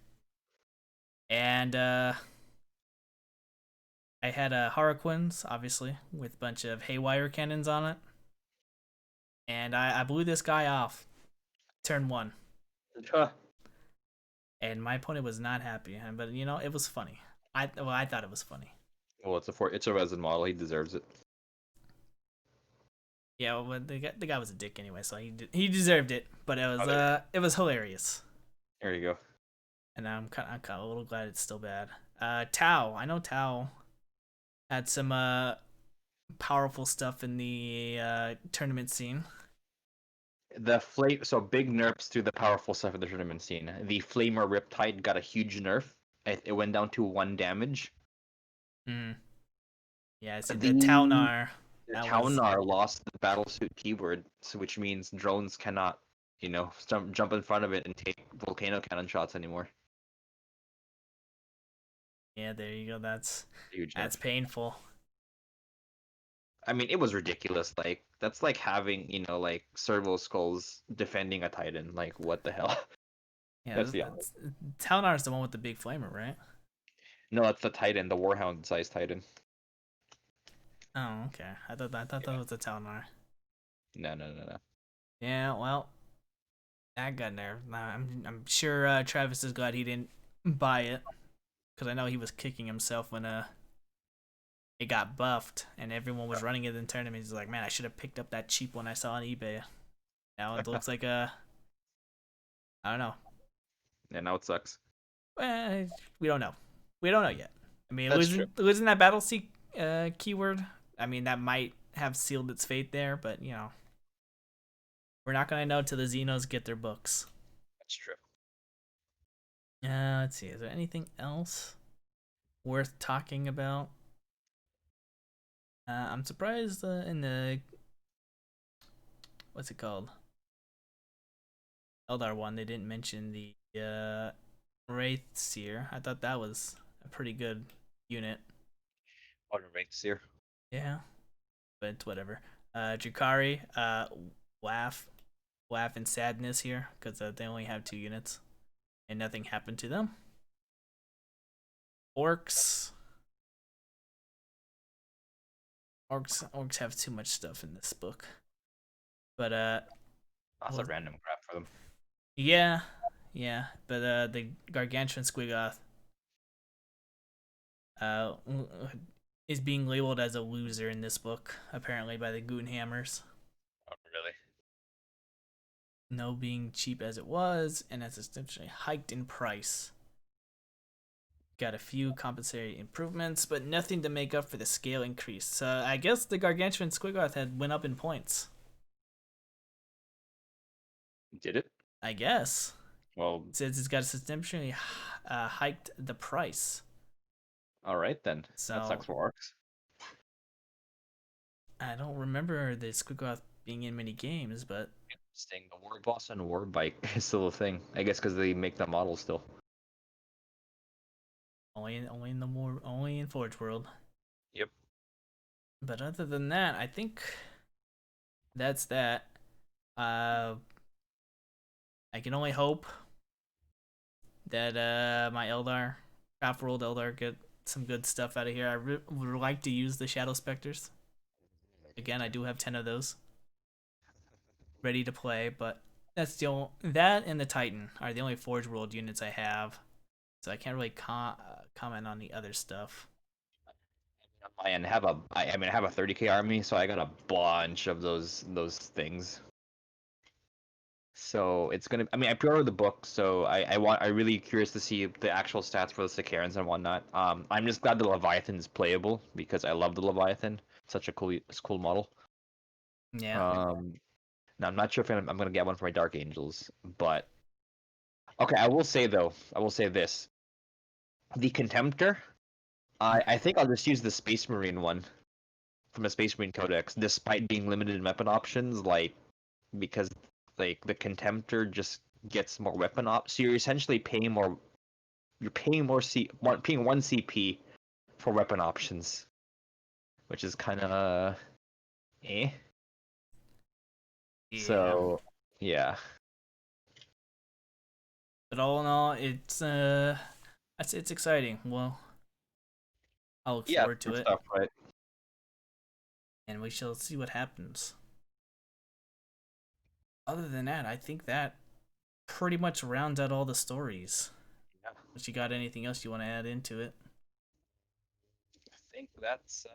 and I had Harlequins, obviously, with a bunch of haywire cannons on it, and I blew this guy off, turn one, and my opponent was not happy. But you know, it was funny. I thought it was funny. Well, it's a resin model. He deserves it. Yeah, well, the guy was a dick anyway, so he deserved it. But it was hilarious, There you go. and I'm kind of a little glad it's still bad. Tau, I know Tau had some powerful stuff in the tournament scene. So big nerfs to the powerful stuff of the tournament scene. The Flamer Riptide got a huge nerf. It went down to 1 damage. Mm. Yeah, I see the The Talnar. the That was Taunar lost the battlesuit keyword, so which means drones cannot, jump in front of it and take volcano cannon shots anymore. yeah. There you go. Huge nerf. That's painful. I mean, it was ridiculous. Like that's like having, like servo skulls defending a Titan. Like what the hell? Yeah, Let's be honest. Talnar is the one with the big flamer, right? No, that's the Titan, the Warhound sized Titan. Oh, okay. I thought that Yeah. was the Talnar. No, no, no, no. Yeah, well, that got nerfed. Nah, I'm sure Travis is glad he didn't buy it because I know he was kicking himself when it got buffed and everyone was running it in tournaments. He's like, man, I should have picked up that cheap one I saw on eBay. Now it looks like I don't know. Yeah, now it sucks. We don't know. We don't know yet. I mean, That's true. losing that battle seek keyword. I mean, that might have sealed its fate there, but you know, we're not gonna know till the Xenos get their books. That's true. Let's see. Is there anything else worth talking about? I'm surprised in the what's it called? Eldar one, they didn't mention the Wraith Seer. I thought that was a pretty good unit. What ranks here? Yeah, but whatever. Drukari, Waff, Waff and Sadness here because they only have 2 units and nothing happened to them. Orcs. Orcs have too much stuff in this book. But That's a random crap for them. yeah, but the Gargantuan Squiggoth is being labeled as a loser in this book, apparently by the Goon Hammers. Oh, really? No being cheap as it was, and has essentially hiked in price. Got a few compensatory improvements, but nothing to make up for the scale increase. So I guess the Gargantuan Squiggoth had went up in points. Did it? I guess. Well, It says it's got substantially hiked the price. all right then. So that sucks for orcs. I don't remember the Squiggoth being in many games, but Interesting. The war boss and war bike is still a thing. I guess because they make the model still. only in Forge World. Yep. But other than that, I think that's that. I can only hope that my Eldar, Craftworld Eldar, get some good stuff out of here. I would like to use the Shadow Specters. Again, I do have 10 of those ready to play, but that's that and the Titan are the only Forge World units I have, so I can't really comment on the other stuff. On my end, I have a 30k army, so I got a bunch of those things. So it's gonna. I mean, I pre-ordered the book, so I'm really curious to see the actual stats for the Sicarans and whatnot. I'm just glad the Leviathan is playable because I love the Leviathan. Such a cool model. Yeah. Now I'm not sure if I'm gonna get one for my Dark Angels, but okay. I will say this: the Contemptor. I think I'll just use the Space Marine one from the Space Marine Codex, despite being limited in weapon options, because like the Contemptor just gets more weapon so you're essentially paying more. You're paying paying 1 CP for weapon options, which is kind of eh. Yeah. So yeah, But all in all, it's exciting. Well, I'll look yeah, forward to good it, stuff, right? and we shall see what happens. Other than that, I think that pretty much rounds out all the stories. Yeah. Unless you got anything else you want to add into it? I think that's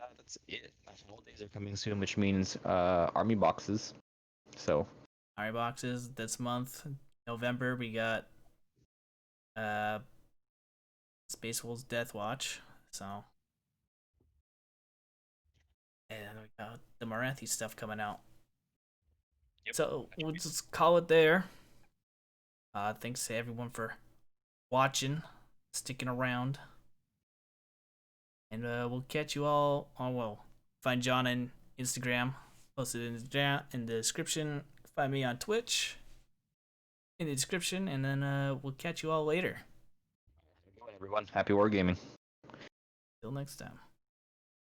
it. Holidays are coming soon, which means army boxes. So Army boxes this month, November. We got uh Space Wolves Deathwatch. So and we got the Morathi stuff coming out. yep. So we'll just call it there. Thanks to everyone for watching, sticking around, and we'll catch you all on find John on Instagram, posted in the description. Find me on Twitch in the description, and then we'll catch you all later. Everyone, happy wargaming. Till next time.